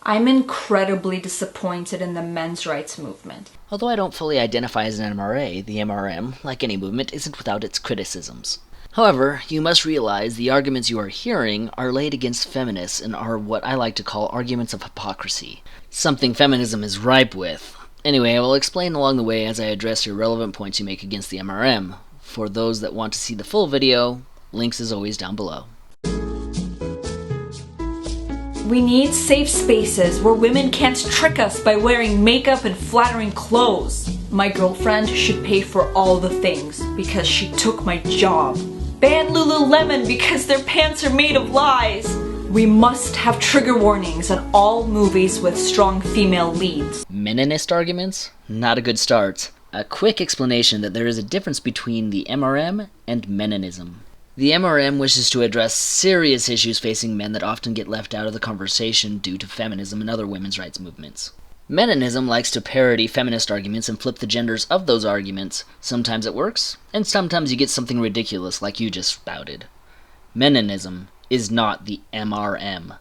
I'm incredibly disappointed in the men's rights movement. Although I don't fully identify as an MRA, the MRM, like any movement, isn't without its criticisms. However, you must realize the arguments you are hearing are laid against feminists and are what I like to call arguments of hypocrisy. Something feminism is ripe with. Anyway, I will explain along the way as I address your relevant points you make against the MRM. For those that want to see the full video, links as always down below. We need safe spaces where women can't trick us by wearing makeup and flattering clothes. My girlfriend should pay for all the things because she took my job. Ban Lululemon because their pants are made of lies. We must have trigger warnings on all movies with strong female leads. Meninist arguments? Not a good start. A quick explanation that there is a difference between the MRM and Meninism. The MRM wishes to address serious issues facing men that often get left out of the conversation due to feminism and other women's rights movements. Meninism likes to parody feminist arguments and flip the genders of those arguments. Sometimes it works, and sometimes you get something ridiculous like you just spouted. Meninism is not the MRM.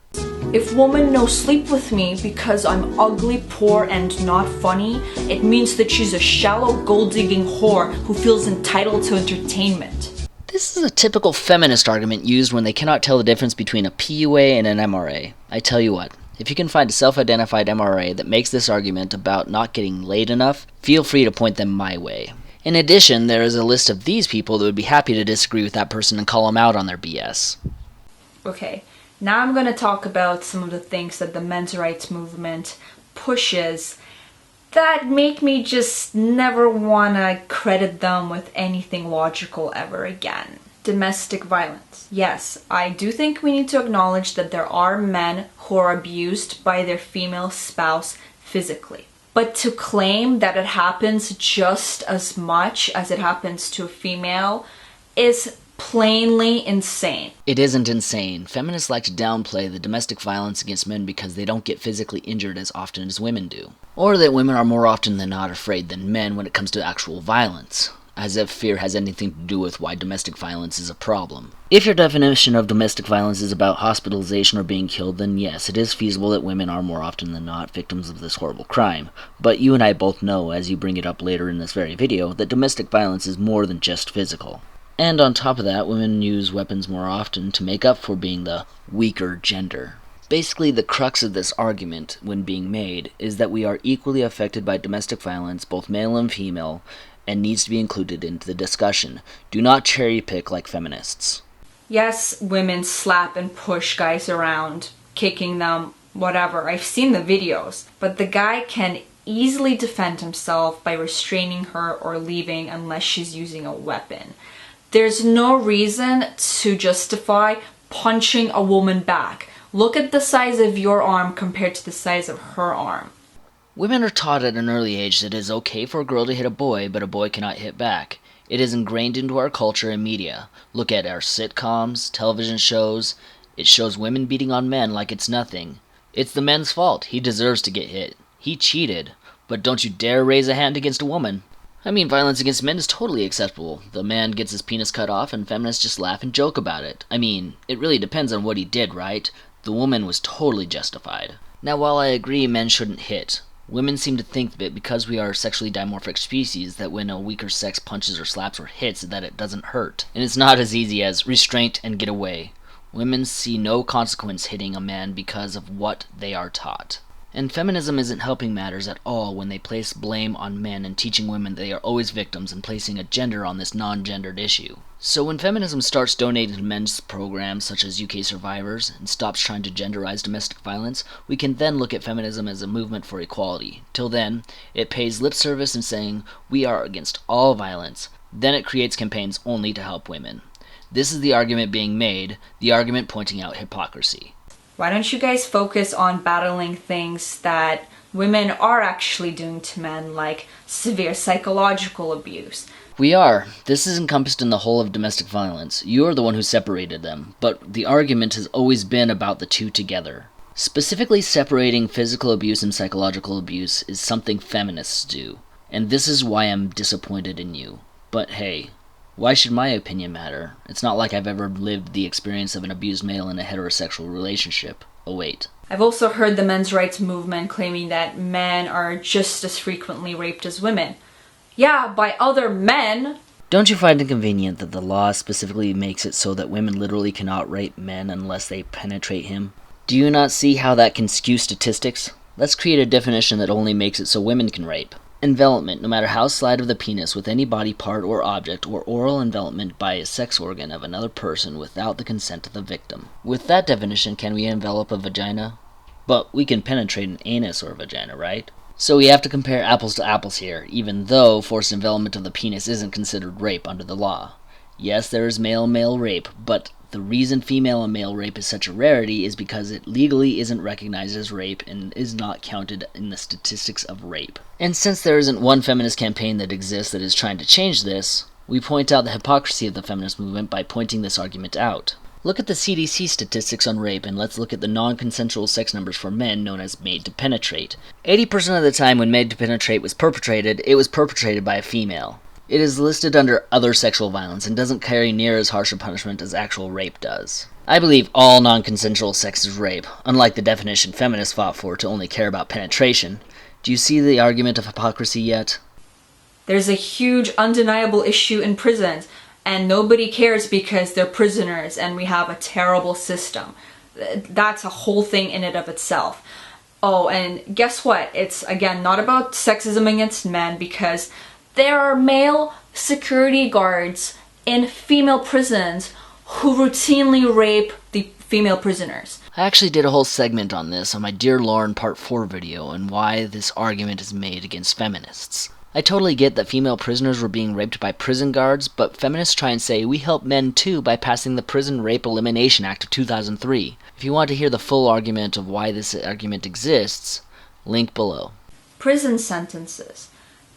If woman no sleep with me because I'm ugly, poor, and not funny, it means that she's a shallow, gold-digging whore who feels entitled to entertainment. This is a typical feminist argument used when they cannot tell the difference between a PUA and an MRA. I tell you what, if you can find a self-identified MRA that makes this argument about not getting laid enough, feel free to point them my way. In addition, there is a list of these people that would be happy to disagree with that person and call them out on their BS. Okay, now I'm going to talk about some of the things that the men's rights movement pushes that make me just never want to credit them with anything logical ever again. Domestic violence. Yes, I do think we need to acknowledge that there are men who are abused by their female spouse physically. But to claim that it happens just as much as it happens to a female is plainly insane. It isn't insane. Feminists like to downplay the domestic violence against men because they don't get physically injured as often as women do. Or that women are more often than not afraid than men when it comes to actual violence. As if fear has anything to do with why domestic violence is a problem. If your definition of domestic violence is about hospitalization or being killed, then yes, it is feasible that women are more often than not victims of this horrible crime. But you and I both know, as you bring it up later in this very video, that domestic violence is more than just physical. And on top of that, women use weapons more often to make up for being the weaker gender. Basically, the crux of this argument, when being made, is that we are equally affected by domestic violence, both male and female, and needs to be included into the discussion. Do not cherry pick like feminists. Yes, women slap and push guys around, kicking them, whatever. I've seen the videos. But the guy can easily defend himself by restraining her or leaving unless she's using a weapon. There's no reason to justify punching a woman back. Look at the size of your arm compared to the size of her arm. Women are taught at an early age that it is okay for a girl to hit a boy, but a boy cannot hit back. It is ingrained into our culture and media. Look at our sitcoms, television shows. It shows women beating on men like it's nothing. It's the man's fault. He deserves to get hit. He cheated. But don't you dare raise a hand against a woman. I mean, violence against men is totally acceptable. The man gets his penis cut off and feminists just laugh and joke about it. I mean, it really depends on what he did, right? The woman was totally justified. Now, while I agree men shouldn't hit, women seem to think that because we are a sexually dimorphic species, that when a weaker sex punches or slaps or hits, that it doesn't hurt. And it's not as easy as restraint and get away. Women see no consequence hitting a man because of what they are taught. And feminism isn't helping matters at all when they place blame on men and teaching women they are always victims and placing a gender on this non-gendered issue. So when feminism starts donating to men's programs such as UK Survivors and stops trying to genderize domestic violence, we can then look at feminism as a movement for equality. Till then, it pays lip service in saying we are against all violence. Then it creates campaigns only to help women. This is the argument being made, the argument pointing out hypocrisy. Why don't you guys focus on battling things that women are actually doing to men, like severe psychological abuse? We are. This is encompassed in the whole of domestic violence. You are the one who separated them, but the argument has always been about the two together. Specifically separating physical abuse and psychological abuse is something feminists do, and this is why I'm disappointed in you. But hey, why should my opinion matter? It's not like I've ever lived the experience of an abused male in a heterosexual relationship. Oh wait. I've also heard the men's rights movement claiming that men are just as frequently raped as women. Yeah, by other men. Don't you find it convenient that the law specifically makes it so that women literally cannot rape men unless they penetrate him? Do you not see how that can skew statistics? Let's create a definition that only makes it so women can rape. Envelopment, no matter how slight of the penis, with any body part or object, or oral envelopment by a sex organ of another person without the consent of the victim. With that definition, can we envelop a vagina? But we can penetrate an anus or a vagina, right? So we have to compare apples to apples here, even though forced envelopment of the penis isn't considered rape under the law. Yes, there is male-male rape, but the reason female and male rape is such a rarity is because it legally isn't recognized as rape and is not counted in the statistics of rape. And since there isn't one feminist campaign that exists that is trying to change this, we point out the hypocrisy of the feminist movement by pointing this argument out. Look at the CDC statistics on rape, and let's look at the non-consensual sex numbers for men known as made to penetrate. 80% of the time when made to penetrate was perpetrated, it was perpetrated by a female. It is listed under other sexual violence and doesn't carry near as harsh a punishment as actual rape does. I believe all non-consensual sex is rape, unlike the definition feminists fought for to only care about penetration. Do you see the argument of hypocrisy yet? There's a huge undeniable issue in prisons, and nobody cares because they're prisoners and we have a terrible system. That's a whole thing in and of itself. Oh, and guess what? It's, again, not about sexism against men, because there are male security guards in female prisons who routinely rape the female prisoners. I actually did a whole segment on this on my Dear Lauren Part 4 video and why this argument is made against feminists. I totally get that female prisoners were being raped by prison guards, but feminists try and say we help men too by passing the Prison Rape Elimination Act of 2003. If you want to hear the full argument of why this argument exists, link below. Prison sentences.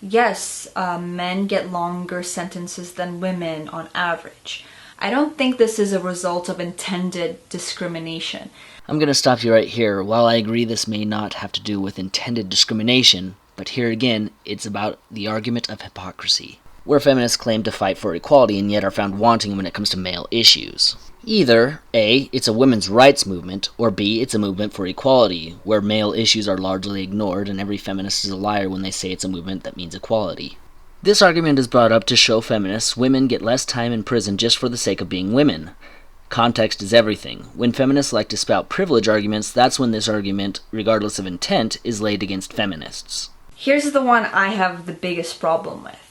Yes, men get longer sentences than women on average. I don't think this is a result of intended discrimination. I'm going to stop you right here. While I agree this may not have to do with intended discrimination, but here again, it's about the argument of hypocrisy, where feminists claim to fight for equality and yet are found wanting when it comes to male issues. Either A, it's a women's rights movement, or B, it's a movement for equality, where male issues are largely ignored and every feminist is a liar when they say it's a movement that means equality. This argument is brought up to show feminists women get less time in prison just for the sake of being women. Context is everything. When feminists like to spout privilege arguments, that's when this argument, regardless of intent, is laid against feminists. Here's the one I have the biggest problem with.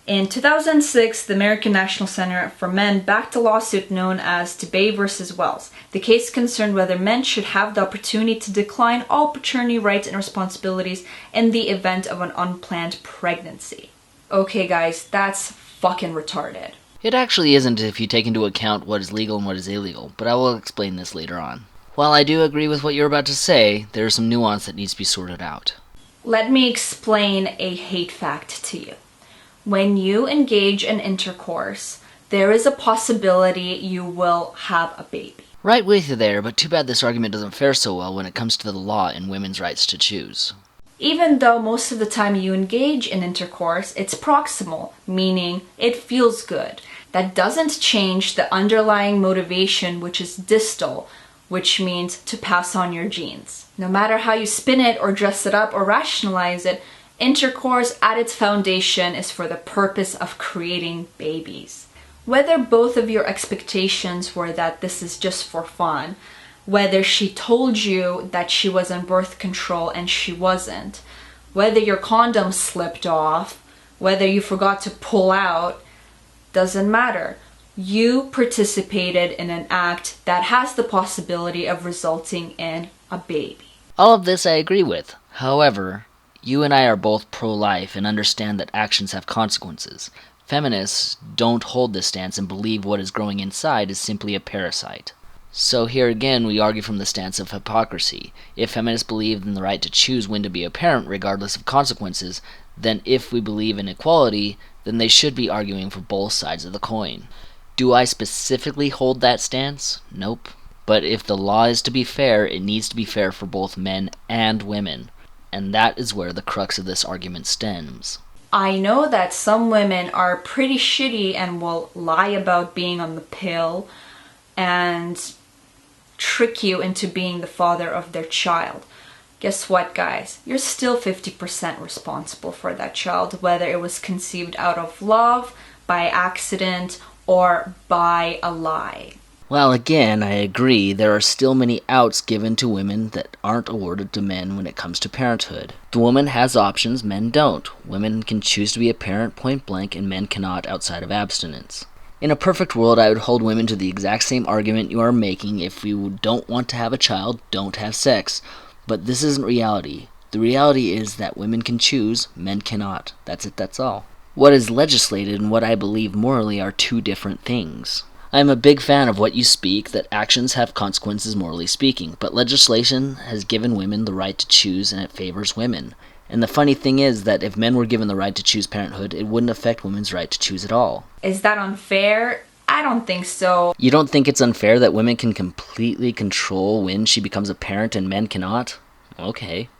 In 2006, the American National Center for Men backed a lawsuit known as DeBay v. Wells. The case concerned whether men should have the opportunity to decline all paternity rights and responsibilities in the event of an unplanned pregnancy. Okay guys, that's fucking retarded. It actually isn't if you take into account what is legal and what is illegal, but I will explain this later on. While I do agree with what you're about to say, there is some nuance that needs to be sorted out. Let me explain a hate fact to you. When you engage in intercourse, there is a possibility you will have a baby. Right with you there, but too bad this argument doesn't fare so well when it comes to the law and women's rights to choose. Even though most of the time you engage in intercourse, it's proximal, meaning it feels good. That doesn't change the underlying motivation, which is distal, which means to pass on your genes. No matter how you spin it or dress it up or rationalize it, intercourse at its foundation is for the purpose of creating babies. Whether both of your expectations were that this is just for fun, whether she told you that she was on birth control and she wasn't, whether your condom slipped off, whether you forgot to pull out, doesn't matter. You participated in an act that has the possibility of resulting in a baby. All of this I agree with. However, you and I are both pro-life and understand that actions have consequences. Feminists don't hold this stance and believe what is growing inside is simply a parasite. So here again we argue from the stance of hypocrisy. If feminists believe in the right to choose when to be a parent regardless of consequences, then if we believe in equality, then they should be arguing for both sides of the coin. Do I specifically hold that stance? Nope. But if the law is to be fair, it needs to be fair for both men and women. And that is where the crux of this argument stems. I know that some women are pretty shitty and will lie about being on the pill, and trick you into being the father of their child. Guess what, guys? You're still 50% responsible for that child, whether it was conceived out of love, by accident, or by a lie. Well, again, I agree, there are still many outs given to women that aren't awarded to men when it comes to parenthood. The woman has options, men don't. Women can choose to be a parent point blank, and men cannot outside of abstinence. In a perfect world, I would hold women to the exact same argument you are making. If you don't want to have a child, don't have sex. But this isn't reality. The reality is that women can choose, men cannot. That's it, that's all. What is legislated and what I believe morally are two different things. I am a big fan of what you speak, that actions have consequences morally speaking, but legislation has given women the right to choose and it favors women. And the funny thing is that if men were given the right to choose parenthood, it wouldn't affect women's right to choose at all. Is that unfair? I don't think so. You don't think it's unfair that women can completely control when she becomes a parent and men cannot? Okay.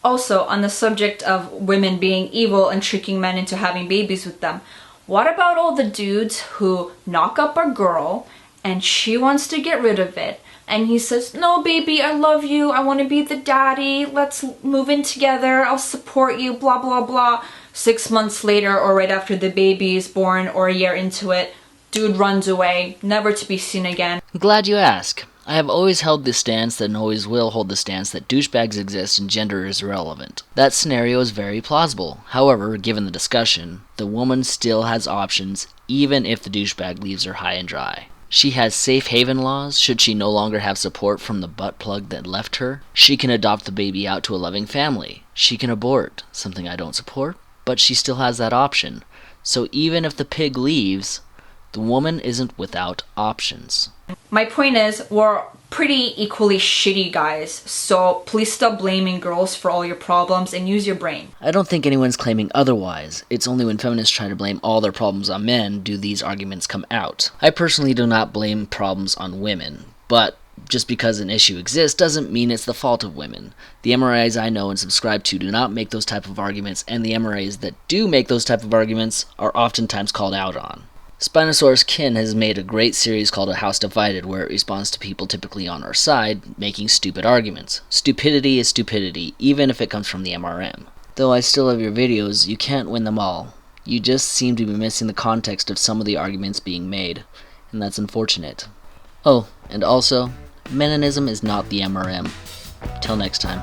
Also, on the subject of women being evil and tricking men into having babies with them, what about all the dudes who knock up a girl and she wants to get rid of it? And he says, no, baby, I love you. I want to be the daddy. Let's move in together. I'll support you, blah, blah, blah. 6 months later, or right after the baby is born, or a year into it, dude runs away, never to be seen again. I'm glad you ask. I have always held the stance and always will hold the stance that douchebags exist and gender is irrelevant. That scenario is very plausible. However, given the discussion, the woman still has options even if the douchebag leaves her high and dry. She has safe haven laws should she no longer have support from the butt plug that left her. She can adopt the baby out to a loving family. She can abort, something I don't support, but she still has that option. So even if the pig leaves, the woman isn't without options. My point is, we're pretty equally shitty guys, so please stop blaming girls for all your problems and use your brain. I don't think anyone's claiming otherwise. It's only when feminists try to blame all their problems on men do these arguments come out. I personally do not blame problems on women, but just because an issue exists doesn't mean it's the fault of women. The MRAs I know and subscribe to do not make those type of arguments, and the MRAs that do make those type of arguments are oftentimes called out on. Spinosaurus Kin has made a great series called A House Divided, where it responds to people typically on our side making stupid arguments. Stupidity is stupidity, even if it comes from the MRM. Though I still love your videos, you can't win them all. You just seem to be missing the context of some of the arguments being made, and that's unfortunate. Oh, and also, Meninism is not the MRM. Till next time.